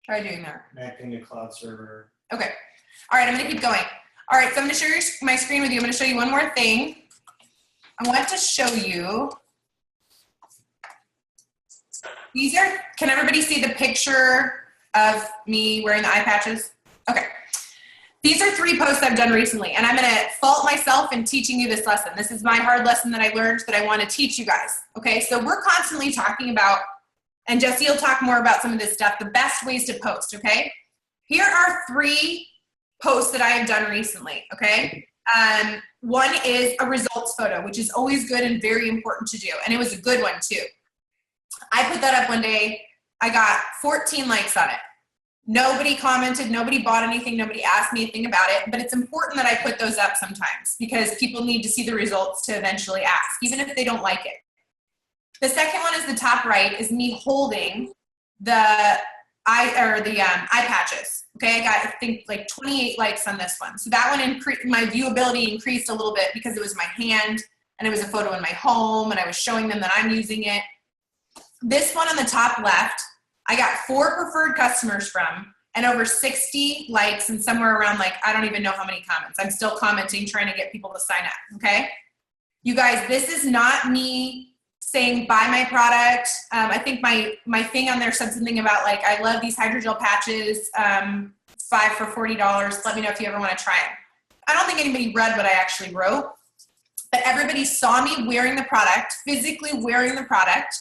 Try doing that. Connecting to cloud server. Okay. All right, I'm going to keep going. All right, so I'm going to share my screen with you. I'm going to show you one more thing. I want to show you. These are, can everybody see the picture of me wearing the eye patches? Okay. These are 3 posts I've done recently, and I'm going to fault myself in teaching you this lesson. This is my hard lesson that I learned that I want to teach you guys. Okay, so we're constantly talking about, and Jesse will talk more about some of this stuff, the best ways to post, okay? Here are 3 posts that I have done recently, okay? One is a results photo, which is always good and very important to do, and it was a good one too. I put that up one day. I got 14 likes on it. Nobody commented, nobody bought anything, nobody asked me anything about it, but it's important that I put those up sometimes because people need to see the results to eventually ask, even if they don't like it. The second one is the top right, is me holding the eye patches. Okay, I got, I think, like 28 likes on this one. So that one my viewability increased a little bit because it was my hand and it was a photo in my home and I was showing them that I'm using it. This one on the top left, I got 4 preferred customers from and over 60 likes and somewhere around, like, I don't even know how many comments. I'm still commenting, trying to get people to sign up, okay? You guys, this is not me saying buy my product. I think my thing on there said something about, like, I love these hydrogel patches, 5 for $40. Let me know if you ever want to try them. I don't think anybody read what I actually wrote, but everybody saw me wearing the product, physically wearing the product,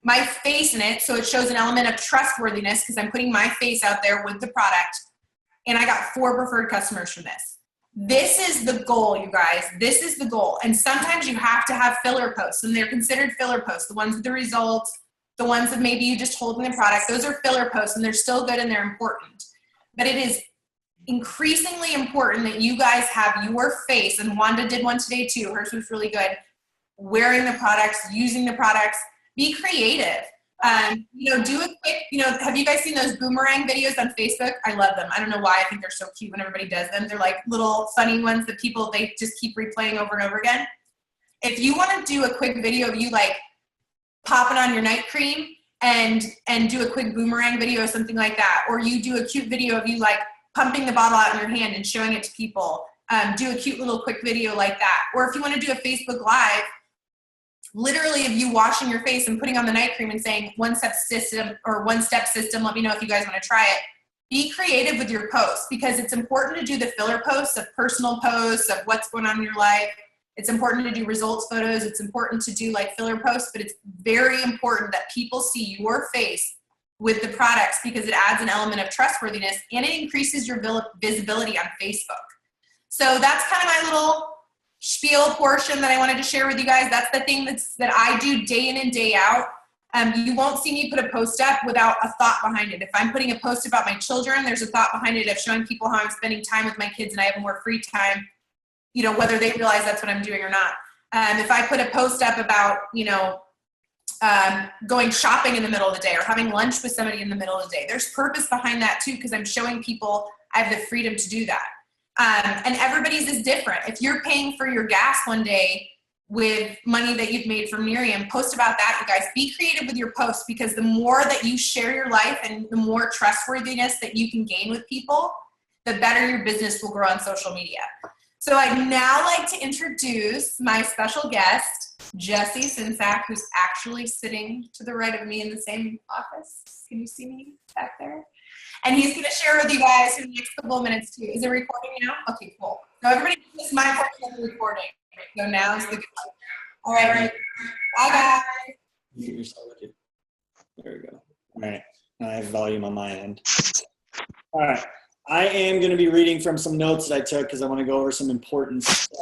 my face in it, so it shows an element of trustworthiness because I'm putting my face out there with the product, and I got 4 preferred customers from this. This is the goal, you guys. This is the goal. And sometimes you have to have filler posts, and they're considered filler posts. The ones with the results, the ones that maybe you just holding the product, those are filler posts, and they're still good and they're important. But it is increasingly important that you guys have your face, and Wanda did one today too, hers was really good, wearing the products, using the products. Be creative. You know, do a quick, you know, have you guys seen those boomerang videos on Facebook? I love them. I don't know why. I think they're so cute when everybody does them. They're like little funny ones that they just keep replaying over and over again. If you want to do a quick video of you, like, popping on your night cream and do a quick boomerang video or something like that, or you do a cute video of you, like, pumping the bottle out in your hand and showing it to people, do a cute little quick video like that. Or if you want to do a Facebook Live, literally of you washing your face and putting on the night cream and saying one-step system, let me know if you guys want to try it. Be creative with your posts because it's important to do the filler posts of personal posts of what's going on in your life. It's important to do results photos. It's important to do, like, filler posts, but it's very important that people see your face with the products because it adds an element of trustworthiness and it increases your visibility on Facebook. So that's kind of my little spiel portion that I wanted to share with you guys. That's the thing that I do day in and day out. You won't see me put a post up without a thought behind it. If I'm putting a post about my children, there's a thought behind it of showing people how I'm spending time with my kids and I have more free time, you know, whether they realize that's what I'm doing or not. If I put a post up about, you know, going shopping in the middle of the day or having lunch with somebody in the middle of the day, there's purpose behind that too because I'm showing people I have the freedom to do that. And everybody's is different. If you're paying for your gas one day with money that you've made from Miriam, post about that, you guys. Be creative with your posts because the more that you share your life and the more trustworthiness that you can gain with people, the better your business will grow on social media. So I'd now like to introduce my special guest, Jesse Sinsack, who's actually sitting to the right of me in the same office. Can you see me back there? And he's going to share with you guys in the next couple of minutes too. Is it recording now? Okay, cool. So everybody, this is my portion of the recording. So now's the good one. All right. Bye, guys. Mute yourself. There we go. All right. Now I have volume on my end. All right. I am going to be reading from some notes that I took because I want to go over some important stuff.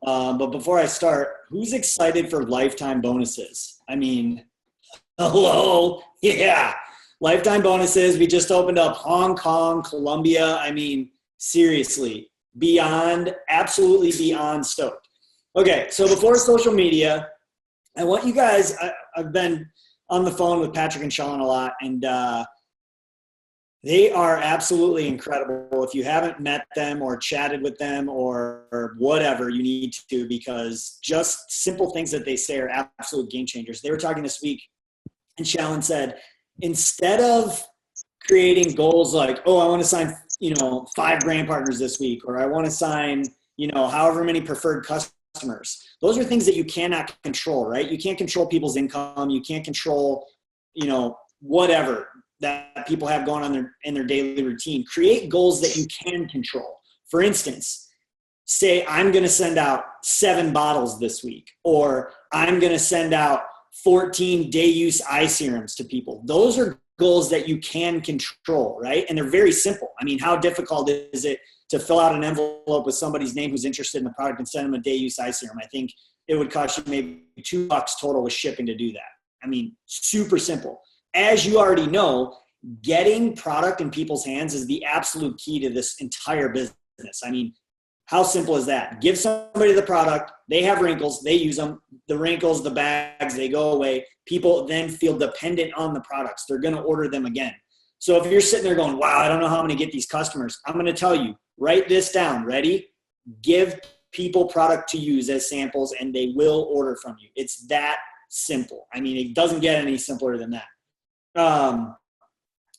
But before I start, who's excited for lifetime bonuses? I mean, hello? Yeah. Lifetime bonuses. We just opened up Hong Kong, Colombia. I mean, seriously, absolutely beyond stoked. Okay, so before social media, I want you guys, I've been on the phone with Patrick and Sean a lot, and they are absolutely incredible. If you haven't met them or chatted with them or whatever, you need to, because just simple things that they say are absolute game changers. They were talking this week, and Shalyn said, instead of creating goals like, oh, I want to sign, 5 brand partners this week, or I want to sign, however many preferred customers. Those are things that you cannot control, right? You can't control people's income. You can't control, whatever that people have going on in their daily routine. Create goals that you can control. For instance, say I'm going to send out 7 bottles this week, or I'm going to send out 14 day use eye serums to people. Those are goals that you can control, right? And they're very simple. I mean, how difficult is it to fill out an envelope with somebody's name who's interested in the product and send them a day use eye serum? I think it would cost you maybe $2 total with shipping to do that. I mean, super simple. As you already know, getting product in people's hands is the absolute key to this entire business. I mean, how simple is that? Give somebody the product, they have wrinkles, they use them, the wrinkles, the bags, they go away. People then feel dependent on the products. They're going to order them again. So if you're sitting there going, wow, I don't know how I'm going to get these customers, I'm going to tell you, write this down. Ready? Give people product to use as samples and they will order from you. It's that simple. I mean, it doesn't get any simpler than that.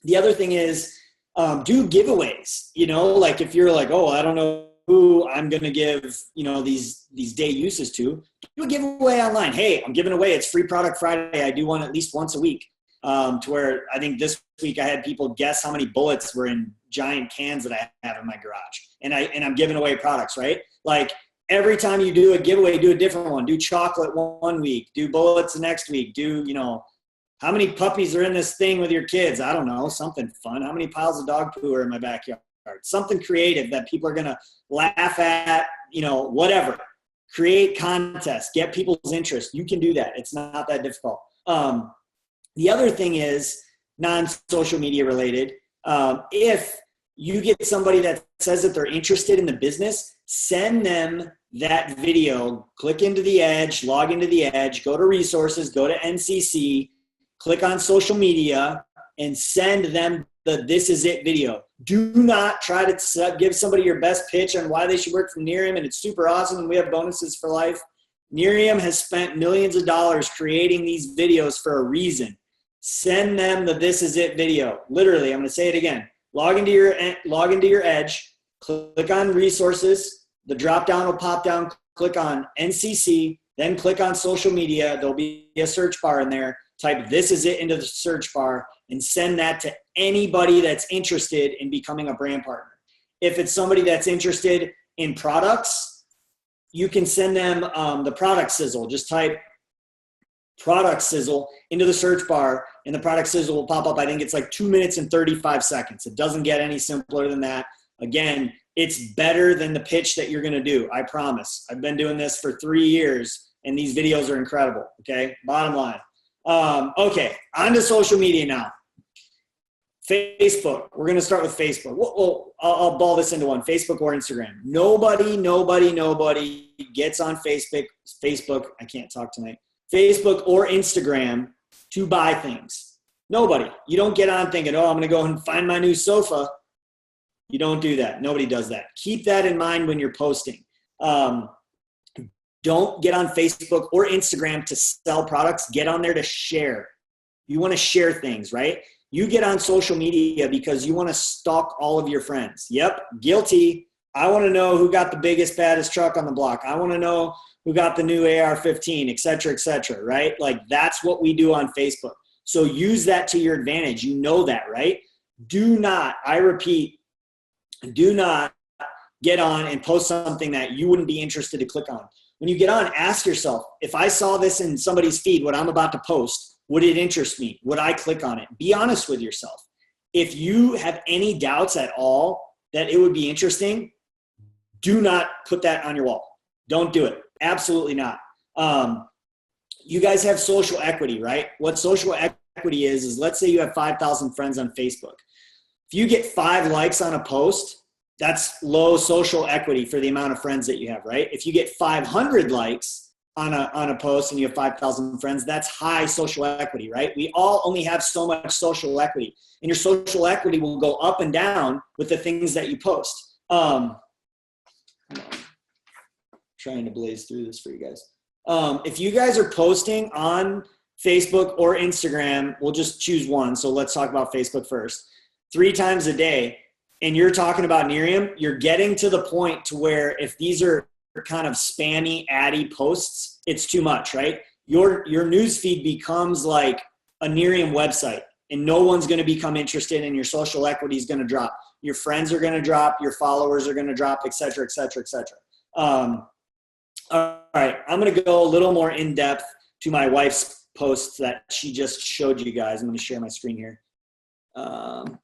The other thing is do giveaways, like if you're like, oh, I don't know who I'm going to give, these day uses to, do a giveaway online. Hey, I'm giving away, it's Free Product Friday. I do one at least once a week, to where I think this week I had people guess how many bullets were in giant cans that I have in my garage. And I'm giving away products, right? Like every time you do a giveaway, do a different one. Do chocolate one week, do bullets the next week, do, how many puppies are in this thing with your kids? I don't know, something fun. How many piles of dog poo are in my backyard? Something creative that people are going to laugh at, whatever. Create contests, get people's interest. You can do that. It's not that difficult. The other thing is non-social media related. If you get somebody that says that they're interested in the business, send them that video. Click into the Edge, log into the Edge, go to resources, go to NCC, click on social media, and send them the This Is It video. Do not try to give somebody your best pitch on why they should work for Nerium, and it's super awesome and we have bonuses for life. Nerium has spent millions of dollars creating these videos for a reason. Send them the This Is It video. Literally, I'm going to say it again. Log into your Edge, click on resources. The drop down will pop down. Click on NCC, then click on social media. There'll be a search bar in there. Type This Is It into the search bar and send that to anybody that's interested in becoming a brand partner. If it's somebody that's interested in products, you can send them the product sizzle. Just type product sizzle into the search bar and the product sizzle will pop up. I think it's like 2 minutes and 35 seconds. It doesn't get any simpler than that. Again, it's better than the pitch that you're going to do. I promise. I've been doing this for 3 years and these videos are incredible. Okay. Bottom line. Okay. On to social media now. Facebook. We're going to start with Facebook. Well, I'll ball this into one. Facebook or Instagram. Nobody gets on Facebook. I can't talk tonight. Facebook or Instagram to buy things. Nobody. You don't get on thinking, oh, I'm going to go and find my new sofa. You don't do that. Nobody does that. Keep that in mind when you're posting. Don't get on Facebook or Instagram to sell products. Get on there to share. You want to share things, right? You get on social media because you want to stalk all of your friends. Yep, guilty. I want to know who got the biggest, baddest truck on the block. I want to know who got the new AR-15, et cetera, right? Like that's what we do on Facebook. So use that to your advantage. You know that, right? Do not, I repeat, do not get on and post something that you wouldn't be interested to click on. When you get on, ask yourself, if I saw this in somebody's feed, what I'm about to post, would it interest me? Would I click on it? Be honest with yourself. If you have any doubts at all that it would be interesting, do not put that on your wall. Don't do it. Absolutely not. You guys have social equity, right? What social equity is let's say you have 5,000 friends on Facebook. If you get 5 likes on a post, that's low social equity for the amount of friends that you have, right? If you get 500 likes on a post and you have 5,000 friends, that's high social equity, right? We all only have so much social equity, and your social equity will go up and down with the things that you post. Trying to blaze through this for you guys. If you guys are posting on Facebook or Instagram, we'll just choose one. So let's talk about Facebook first. 3 times a day and you're talking about Nerium, you're getting to the point to where if these are kind of spammy, addy posts, it's too much, right? Your news feed becomes like a Nerium website, and no one's going to become interested, and your social equity is going to drop. Your friends are going to drop, your followers are going to drop, et cetera, et cetera, et cetera. All right, I'm going to go a little more in depth to my wife's posts that she just showed you guys. I'm going to share my screen here. Hold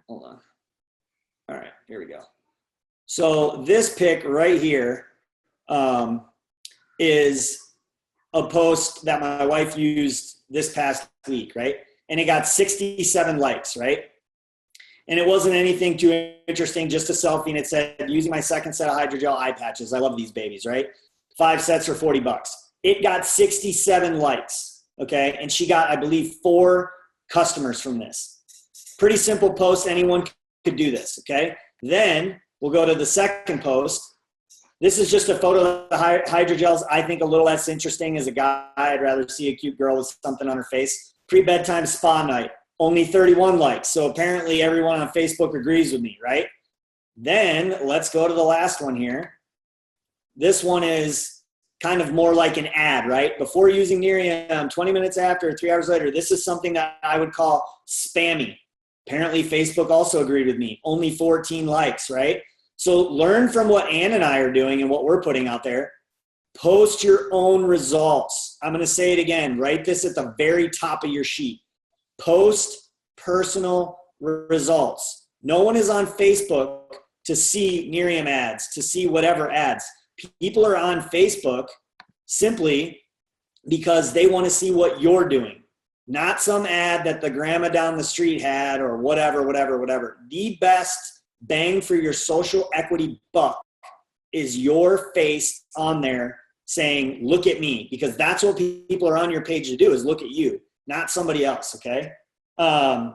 on. All right, here we go. So this pic right here is a post that my wife used this past week, right? And it got 67 likes, right? And it wasn't anything too interesting, just a selfie. And it said, using my second set of hydrogel eye patches. I love these babies, right? 5 sets for $40. It got 67 likes, okay? And she got, I believe, 4 customers from this. Pretty simple post. Anyone could do this, okay? Then we'll go to the second post. This is just a photo of the hydrogels. I think a little less interesting as a guy. I'd rather see a cute girl with something on her face. Pre-bedtime spa night. Only 31 likes. So apparently everyone on Facebook agrees with me, right? Then let's go to the last one here. This one is kind of more like an ad, right? Before using Nerium, 20 minutes after, 3 hours later. This is something that I would call spammy. Apparently Facebook also agreed with me. Only 14 likes, right? So learn from what Ann and I are doing and what we're putting out there. Post your own results. I'm going to say it again. Write this at the very top of your sheet. Post personal results. No one is on Facebook to see Nerium ads, to see whatever ads. People are on Facebook simply because they want to see what you're doing, not some ad that the grandma down the street had or whatever. The best bang for your social equity buck is your face on there saying, look at me, because that's what people are on your page to do, is look at you, not somebody else, okay? I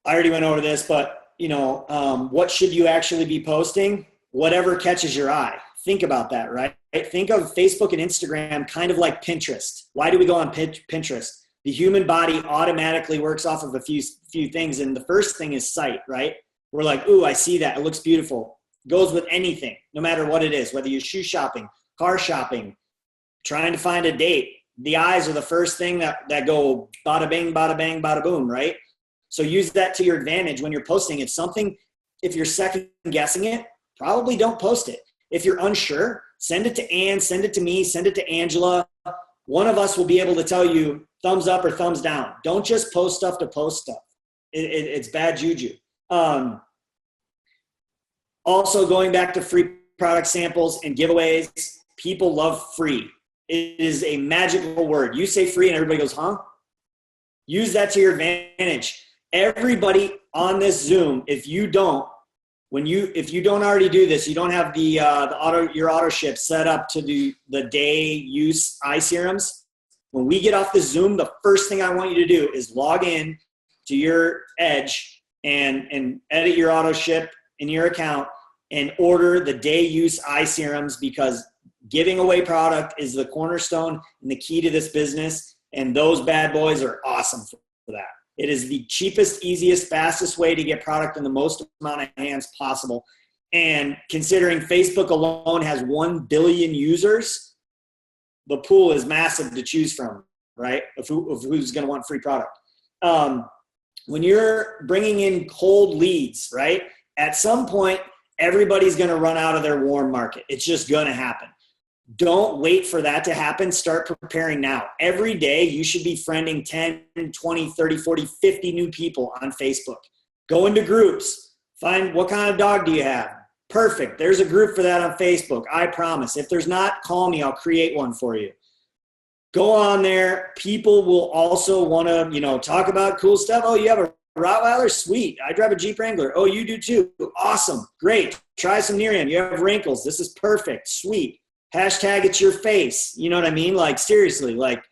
already went over this, but what should you actually be posting? Whatever catches your eye. Think about that, right? Think of Facebook and Instagram kind of like Pinterest. Why do we go on Pinterest? The human body automatically works off of a few things, and the first thing is sight, right? We're like, ooh, I see that. It looks beautiful. Goes with anything, no matter what it is, whether you're shoe shopping, car shopping, trying to find a date. The eyes are the first thing that go bada bing, bada bang, bada boom, right? So use that to your advantage when you're posting. If you're second guessing it, probably don't post it. If you're unsure, send it to Ann, send it to me, send it to Angela. One of us will be able to tell you thumbs up or thumbs down. Don't just post stuff to post stuff. It's bad juju. Also, going back to free product samples and giveaways, people love free. It is a magical word. You say free and everybody goes, huh? Use that to your advantage. Everybody on this Zoom, if you don't already do this, you don't have your auto ship set up to do the day use eye serums. When we get off the Zoom, the first thing I want you to do is log in to your Edge and edit your auto ship in your account and order the day use eye serums, because giving away product is the cornerstone and the key to this business. And those bad boys are awesome for that. It is the cheapest, easiest, fastest way to get product in the most amount of hands possible. And considering Facebook alone has 1 billion users, the pool is massive to choose from, right? Of who's going to want free product. When you're bringing in cold leads, right? At some point, everybody's going to run out of their warm market. It's just going to happen. Don't wait for that to happen. Start preparing now. Every day, you should be friending 10, 20, 30, 40, 50 new people on Facebook. Go into groups. Find what kind of dog do you have? Perfect. There's a group for that on Facebook. I promise. If there's not, call me. I'll create one for you. Go on there. People will also want to, talk about cool stuff. Oh, you have a Rottweiler? Sweet. I drive a Jeep Wrangler. Oh, you do too. Awesome. Great. Try some Nerium. You have wrinkles. This is perfect. Sweet. Hashtag it's your face. You know what I mean? Like, seriously, like,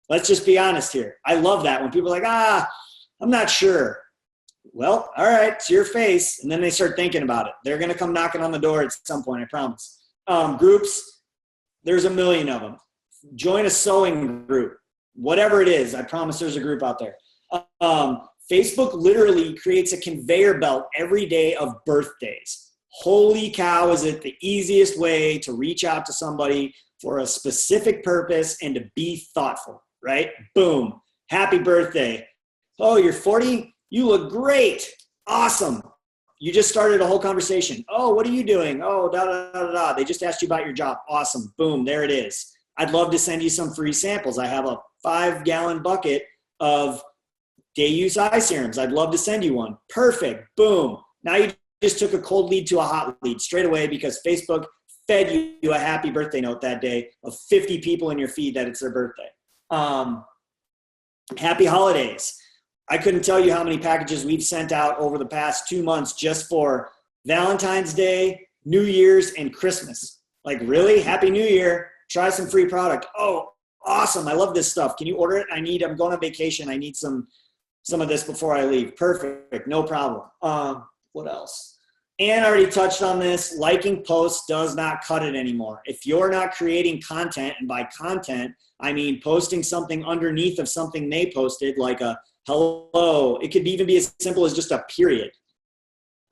let's just be honest here. I love that when people are like, I'm not sure. Well, all right, it's your face. And then they start thinking about it. They're going to come knocking on the door at some point, I promise. Groups, there's a million of them. Join a sewing group. whatever it is. I promise there's a group out there. Facebook literally creates a conveyor belt every day of birthdays. Holy cow, is it the easiest way to reach out to somebody for a specific purpose and to be thoughtful, right? Boom. Happy birthday. Oh, you're 40? You look great. Awesome. You just started a whole conversation. Oh, what are you doing? Oh, da, da, da, da. They just asked you about your job. Awesome. Boom. There it is. I'd love to send you some free samples. I have a 5-gallon bucket of day use eye serums. I'd love to send you one. Perfect. Boom. Now you just took a cold lead to a hot lead straight away because Facebook fed you a happy birthday note that day of 50 people in your feed that it's their birthday. Happy holidays. I couldn't tell you how many packages we've sent out over the past 2 months just for Valentine's Day, New Year's, and Christmas. Like, really? Happy New Year. Try some free product. Oh, awesome. I love this stuff. Can you order it? I'm going on vacation. I need some of this before I leave. Perfect. No problem. What else? Ann already touched on this. Liking posts does not cut it anymore. If you're not creating content, and by content, I mean posting something underneath of something they posted, like a hello. It could even be as simple as just a period.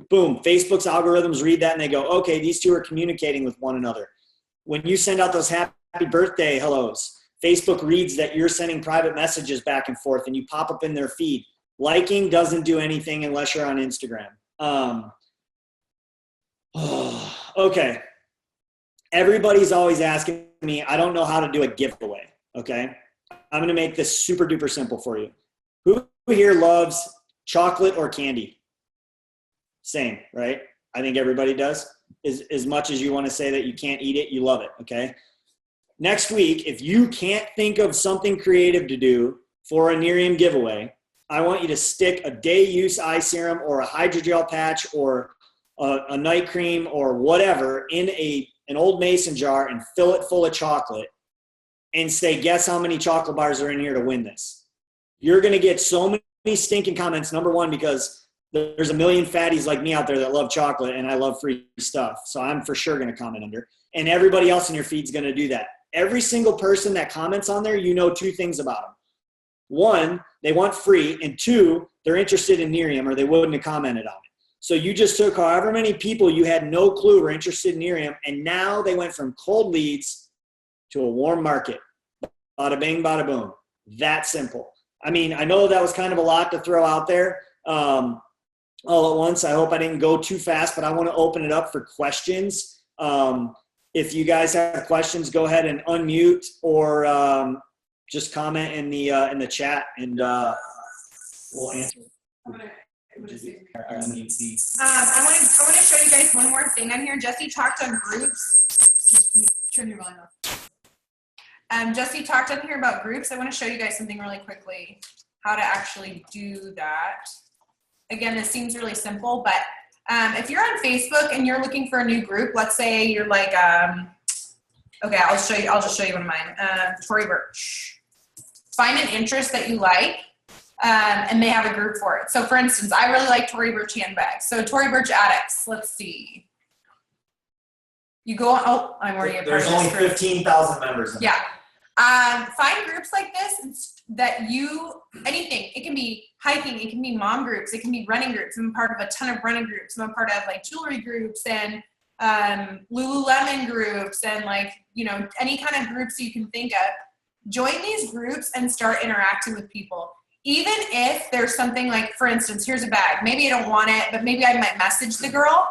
Boom. Facebook's algorithms read that and they go, okay, these two are communicating with one another. When you send out those happy birthday hellos, Facebook reads that you're sending private messages back and forth and you pop up in their feed. Liking doesn't do anything unless you're on Instagram. Okay. Everybody's always asking me, I don't know how to do a giveaway. Okay. I'm going to make this super duper simple for you. Who here loves chocolate or candy? Same, right? I think everybody does. As much as you want to say that you can't eat it, you love it, okay? Next week, if you can't think of something creative to do for a Nerium giveaway, I want you to stick a day-use eye serum or a hydrogel patch or a night cream or whatever in an Old Mason jar and fill it full of chocolate and say, guess how many chocolate bars are in here to win this? You're going to get so many stinking comments, number one, because there's a million fatties like me out there that love chocolate and I love free stuff. So I'm for sure going to comment under. And everybody else in your feed's going to do that. Every single person that comments on there, you know 2 things about them. 1, they want free. And 2, they're interested in Nerium or they wouldn't have commented on it. So you just took however many people you had no clue were interested in Nerium, and now they went from cold leads to a warm market. Bada bing, bada boom. That simple. I mean, I know that was kind of a lot to throw out there. All at once. I hope I didn't go too fast, but I want to open it up for questions. If you guys have questions, go ahead and unmute or just comment in the chat and we'll answer. I want to show you guys one more thing on here. Jesse talked on groups. Turn your volume off. Jesse talked on here about groups. I want to show you guys something really quickly, how to actually do that. Again, this seems really simple, but if you're on Facebook and you're looking for a new group, let's say you're like, okay, I'll just show you one of mine. Tory Burch. Find an interest that you like, and they have a group for it. So for instance, I really like Tory Burch handbags. So Tory Burch addicts, let's see. You go on, oh, I'm already a part of this group. There's only 15,000 members. Yeah. Find groups like this that anything. It can be hiking, it can be mom groups, it can be running groups. I'm part of a ton of running groups. I'm a part of like jewelry groups and Lululemon groups and like, any kind of groups you can think of. Join these groups and start interacting with people. Even if there's something like, for instance, here's a bag. Maybe I don't want it, but maybe I might message the girl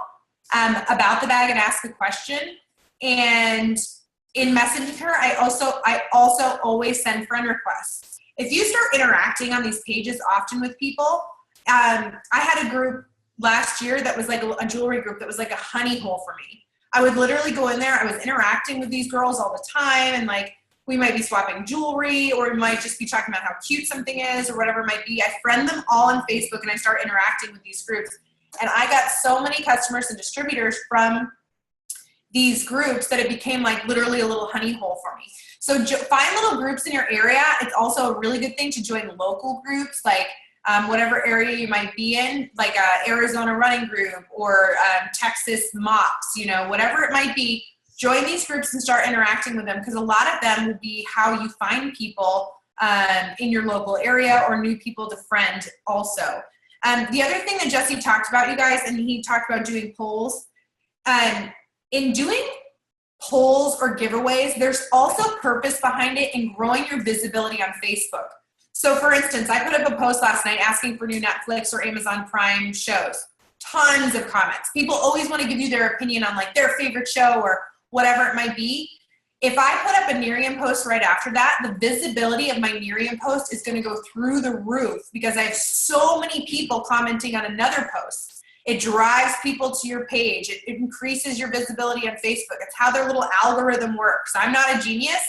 about the bag and ask a question. And in messaging her, I also always send friend requests. If you start interacting on these pages often with people, I had a group last year that was like a jewelry group that was like a honey hole for me. I would literally go in there. I was interacting with these girls all the time, and like we might be swapping jewelry, or we might just be talking about how cute something is, or whatever it might be. I friend them all on Facebook, and I start interacting with these groups. And I got so many customers and distributors from these groups that it became like literally a little honey hole for me. So find little groups in your area. It's also a really good thing to join local groups, like whatever area you might be in, like Arizona running group or Texas mops, whatever it might be. Join these groups and start interacting with them, because a lot of them will be how you find people in your local area, or new people to friend also. The other thing that Jesse talked about, you guys, and he talked about doing polls. In doing polls or giveaways, there's also purpose behind it in growing your visibility on Facebook. So for instance, I put up a post last night asking for new Netflix or Amazon Prime shows. Tons of comments. People always want to give you their opinion on like their favorite show or whatever it might be. If I put up a Nerium post right after that, the visibility of my Nerium post is going to go through the roof because I have so many people commenting on another post. It drives people to your page. It increases your visibility on Facebook. It's how their little algorithm works. I'm not a genius,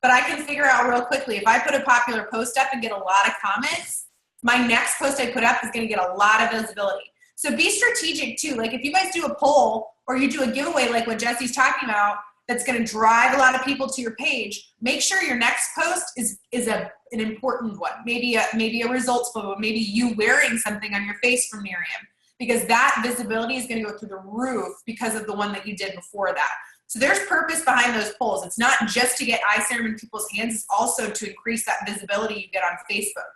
but I can figure out real quickly. If I put a popular post up and get a lot of comments, my next post I put up is going to get a lot of visibility. So be strategic too. Like if you guys do a poll or you do a giveaway like what Jesse's talking about, that's going to drive a lot of people to your page, make sure your next post is an important one. Maybe a results photo, maybe you wearing something on your face from Nerium, because that visibility is going to go through the roof because of the one that you did before that. So there's purpose behind those polls. It's not just to get eye serum in people's hands, it's also to increase that visibility you get on Facebook.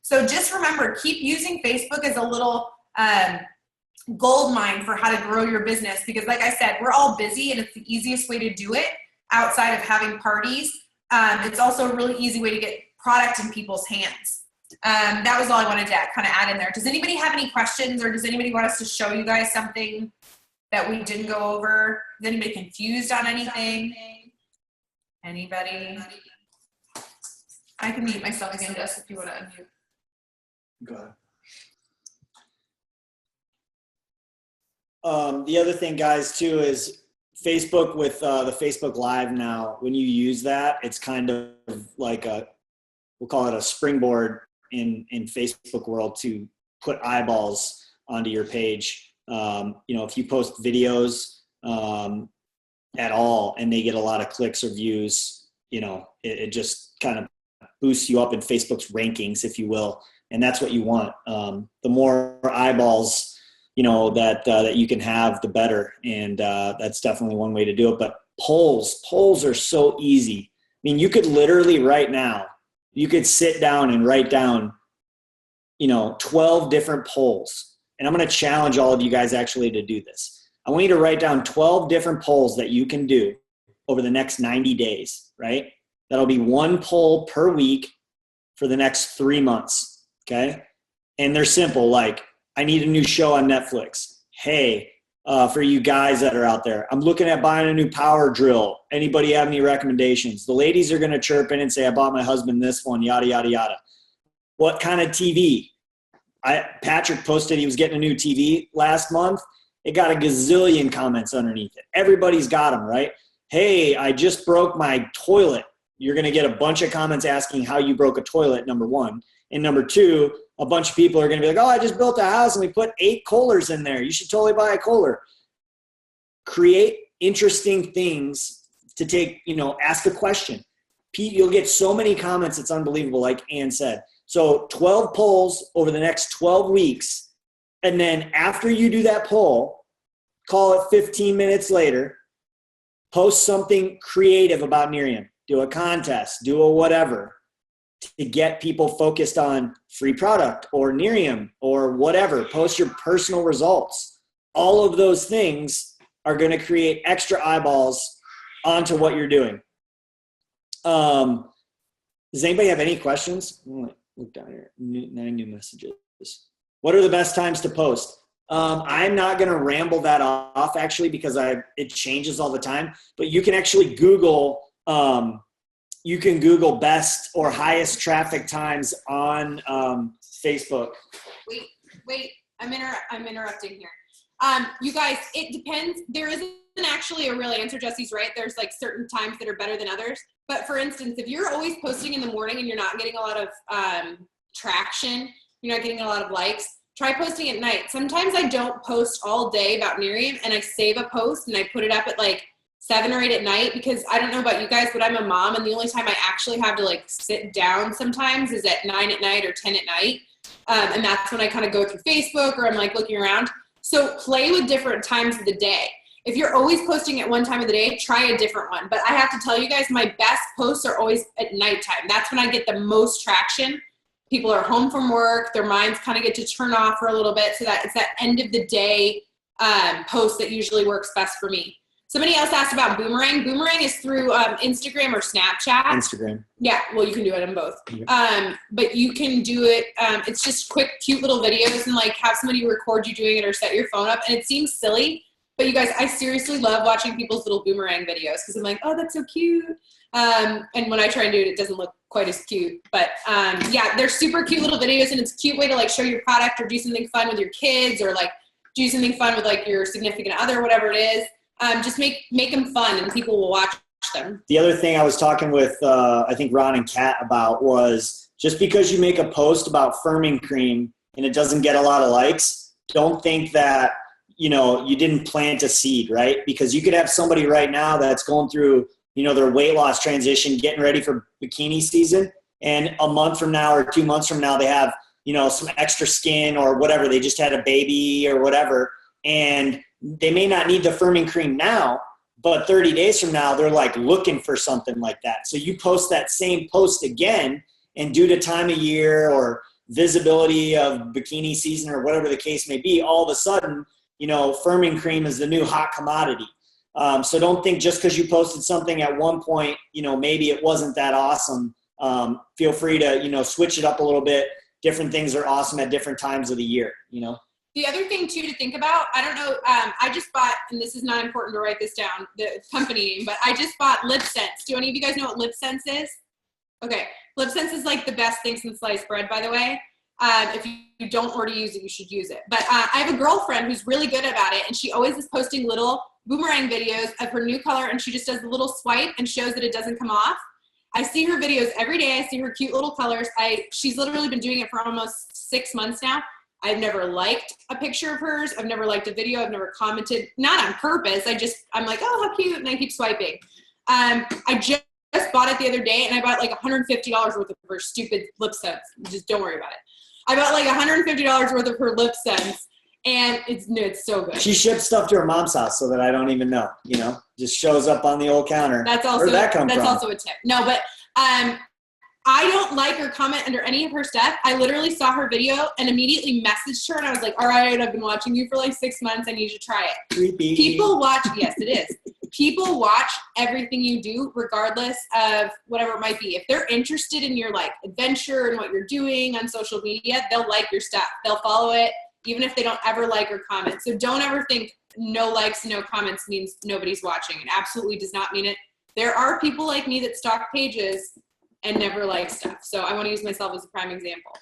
So just remember, keep using Facebook as a little gold mine for how to grow your business, because like I said, we're all busy and it's the easiest way to do it outside of having parties. It's also a really easy way to get product in people's hands. That was all I wanted to kind of add in there. Does anybody have any questions, or does anybody want us to show you guys something that we didn't go over? Is anybody confused on anything? Anybody? I can mute myself again, Jess, if you want to unmute. Go ahead. The other thing, guys, too, is Facebook with the Facebook Live now. When you use that, it's kind of like we'll call it a springboard in Facebook world to put eyeballs onto your page. If you post videos at all and they get a lot of clicks or views, it just kind of boosts you up in Facebook's rankings, if you will. And that's what you want. The more eyeballs that you can have, the better. And that's definitely one way to do it. But polls are so easy. I mean, you could literally right now, you could sit down and write down, 12 different polls. And I'm going to challenge all of you guys actually to do this. I want you to write down 12 different polls that you can do over the next 90 days, right? That'll be one poll per week for the next 3 months, okay? And they're simple, like, I need a new show on Netflix. Hey, for you guys that are out there, I'm looking at buying a new power drill. Anybody have any recommendations? The ladies are going to chirp in and say, I bought my husband this one, yada, yada, yada. What kind of TV? Patrick posted he was getting a new TV last month. It got a gazillion comments underneath it. Everybody's got them, right? Hey, I just broke my toilet. You're going to get a bunch of comments asking how you broke a toilet, number one. And number two, a bunch of people are going to be like, oh, I just built a house and we put 8 Kohlers in there. You should totally buy a Kohler. Create interesting things to take, ask a question. You'll get so many comments. It's unbelievable, like Ann said. So 12 polls over the next 12 weeks. And then after you do that poll, call it 15 minutes later, post something creative about Nerium. Do a contest, do a whatever, to get people focused on free product or Nerium or whatever. Post your personal results. All of those things are going to create extra eyeballs onto what you're doing. Does anybody have any questions? Look down here. 9 new messages. What are the best times to post? I'm not going to ramble that off actually, because it changes all the time, but you can actually Google, you can Google best or highest traffic times on Facebook. Wait, I'm interrupting here. You guys, it depends. There isn't actually a real answer. Jesse's right. There's like certain times that are better than others. But for instance, if you're always posting in the morning and you're not getting a lot of traction, you're not getting a lot of likes, try posting at night. Sometimes I don't post all day about Nerium, and I save a post and I put it up at like 7 or 8 at night, because I don't know about you guys, but I'm a mom, and the only time I actually have to like sit down sometimes is at 9 at night or 10 at night. And that's when I kind of go through Facebook or I'm like looking around. So play with different times of the day. If you're always posting at one time of the day, try a different one. But I have to tell you guys, my best posts are always at nighttime. That's when I get the most traction. People are home from work. Their minds kind of get to turn off for a little bit. So that it's that end of the day post that usually works best for me. Somebody else asked about Boomerang. Boomerang is through Instagram or Snapchat. Instagram. Yeah, well, you can do it on both. Yep. But you can do it, it's just quick, cute little videos and like have somebody record you doing it or set your phone up. And it seems silly, but you guys, I seriously love watching people's little Boomerang videos because I'm like, oh, that's so cute. And when I try and do it, it doesn't look quite as cute. But yeah, they're super cute little videos and it's a cute way to like show your product or do something fun with your kids or like do something fun with like your significant other, whatever it is. Just make them fun and people will watch them. The other thing I was talking with, I think Ron and Kat about was just because you make a post about firming cream and it doesn't get a lot of likes, don't think that, you know, you didn't plant a seed, right? Because you could have somebody right now that's going through, you know, their weight loss transition, getting ready for bikini season. And a month from now or 2 months from now, they have, you know, some extra skin or whatever. They just had a baby or whatever. And they may not need the firming cream now, but 30 days from now, they're like looking for something like that. So you post that same post again, and due to time of year or visibility of bikini season or whatever the case may be, all of a sudden, you know, firming cream is the new hot commodity. So don't think just because you posted something at one point, you know, maybe it wasn't that awesome. Feel free to, you know, switch it up a little bit. Different things are awesome at different times of the year, you know. The other thing too to think about, I don't know, I just bought, and this is not important to write this down, the company name, but I just bought LipSense. Do any of you guys know what LipSense is? Okay, LipSense is like the best thing since sliced bread, by the way. If you don't already use it, you should use it. But I have a girlfriend who's really good about it, and she always is posting little Boomerang videos of her new color, and she just does the little swipe and shows that it doesn't come off. I see her videos every day. I see her cute little colors. She's literally been doing it for almost 6 months now. I've never liked a picture of hers. I've never liked a video. I've never commented, not on purpose. I'm like, oh, how cute, and I keep swiping. I just bought it the other day, and I bought like $150 worth of her stupid LipSense. Just don't worry about it. I bought like $150 worth of her LipSense, and it's so good. She ships stuff to her mom's house so that I don't even know, you know, just shows up on the old counter. That's also, where'd that come from? Also a tip. No, but I don't like or comment under any of her stuff. I literally saw her video and immediately messaged her, and I was like, all right, I've been watching you for like 6 months. I need you to try it. Creepy. People watch, yes, it is. People watch everything you do regardless of whatever it might be. If they're interested in your like adventure and what you're doing on social media, they'll like your stuff. They'll follow it even if they don't ever like or comment. So don't ever think no likes, no comments means nobody's watching. It absolutely does not mean it. There are people like me that stalk pages and never like stuff. So I want to use myself as a prime example.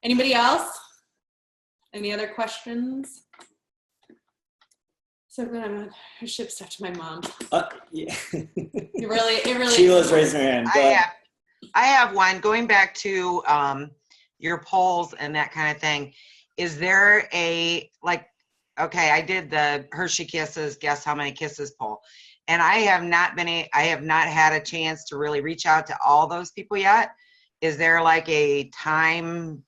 Anybody else? Any other questions? So good, I'm gonna ship stuff to my mom. Yeah. It really. Sheila's raising her hand. I have one. Going back to your polls and that kind of thing. Is there a, like, okay, I did the Hershey Kisses, guess how many kisses poll. And I have not had a chance to really reach out to all those people yet. Is there like a time,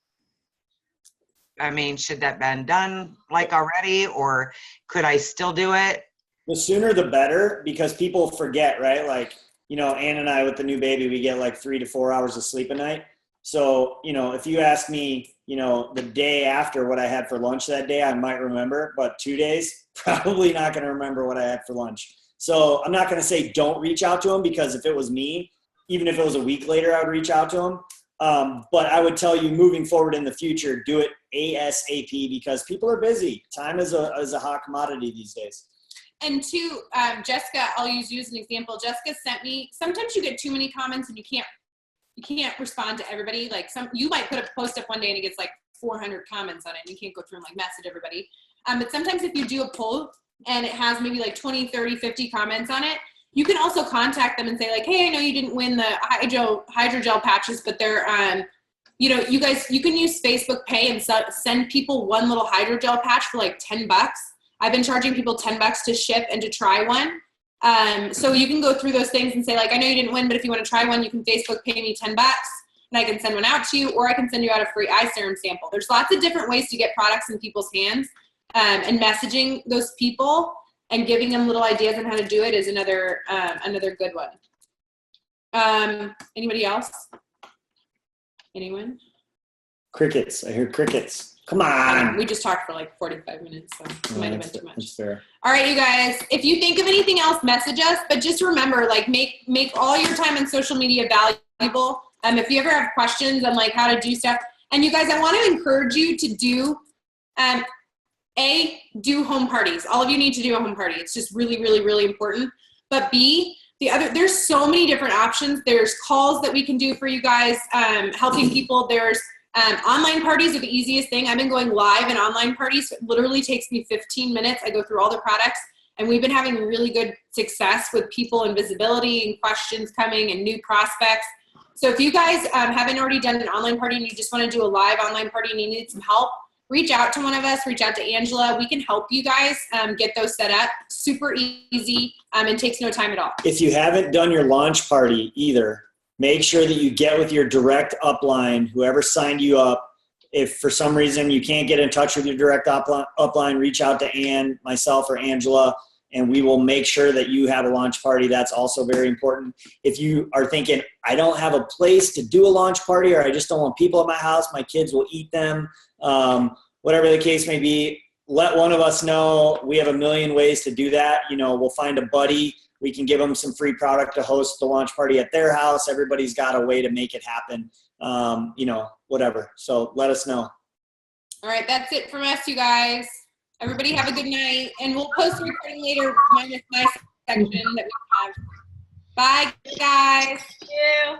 I mean, should that been done like already, or could I still do it? The sooner the better, because people forget, right? Like, you know, Ann and I with the new baby, we get like 3 to 4 hours of sleep a night. So, you know, if you ask me, you know, the day after what I had for lunch that day, I might remember, but 2 days, probably not going to remember what I had for lunch. So I'm not going to say don't reach out to them, because if it was me, even if it was a week later, I would reach out to them. But I would tell you, moving forward in the future, do it ASAP, because people are busy. Time is a hot commodity these days. And two, Jessica, I'll use you as an example. Jessica sent me, sometimes you get too many comments and you can't respond to everybody. Like you might put a post up one day and it gets like 400 comments on it and you can't go through and like message everybody. But sometimes if you do a poll and it has maybe like 20, 30, 50 comments on it, you can also contact them and say like, hey, I know you didn't win the hydrogel patches, but they're, you know, you guys, you can use Facebook Pay and send people one little hydrogel patch for like $10. I've been charging people $10 to ship and to try one. So you can go through those things and say like, I know you didn't win, but if you want to try one, you can Facebook pay me $10 and I can send one out to you, or I can send you out a free eye serum sample. There's lots of different ways to get products in people's hands, and messaging those people and giving them little ideas on how to do it is another good one. Anybody else? Anyone? Crickets. I hear crickets. Come on. We just talked for like 45 minutes, so it might have been too much. That's fair. All right, you guys, if you think of anything else, message us, but just remember, like, make all your time on social media valuable. If you ever have questions on like how to do stuff, and you guys, I want to encourage you to do, do home parties. All of you need to do a home party. It's just really, really, really important. But B, there's so many different options. There's calls that we can do for you guys, helping people. There's online parties are the easiest thing. I've been going live in online parties. It literally takes me 15 minutes. I go through all the products, and we've been having really good success with people and visibility and questions coming and new prospects. So if you guys haven't already done an online party and you just want to do a live online party and you need some help, reach out to one of us, reach out to Angela. We can help you guys get those set up. Super easy and takes no time at all. If you haven't done your launch party either, make sure that you get with your direct upline, whoever signed you up. If for some reason you can't get in touch with your direct upline, reach out to Ann, myself, or Angela, and we will make sure that you have a launch party. That's also very important. If you are thinking, I don't have a place to do a launch party, or I just don't want people at my house, my kids will eat them, whatever the case may be, let one of us know. We have a million ways to do that. We'll find a buddy. We can give them some free product to host the launch party at their house. Everybody's got a way to make it happen, whatever. So let us know. All right, that's it from us, you guys. Everybody have a good night, and we'll post a recording later minus my section that we have. Bye, guys. Thank you.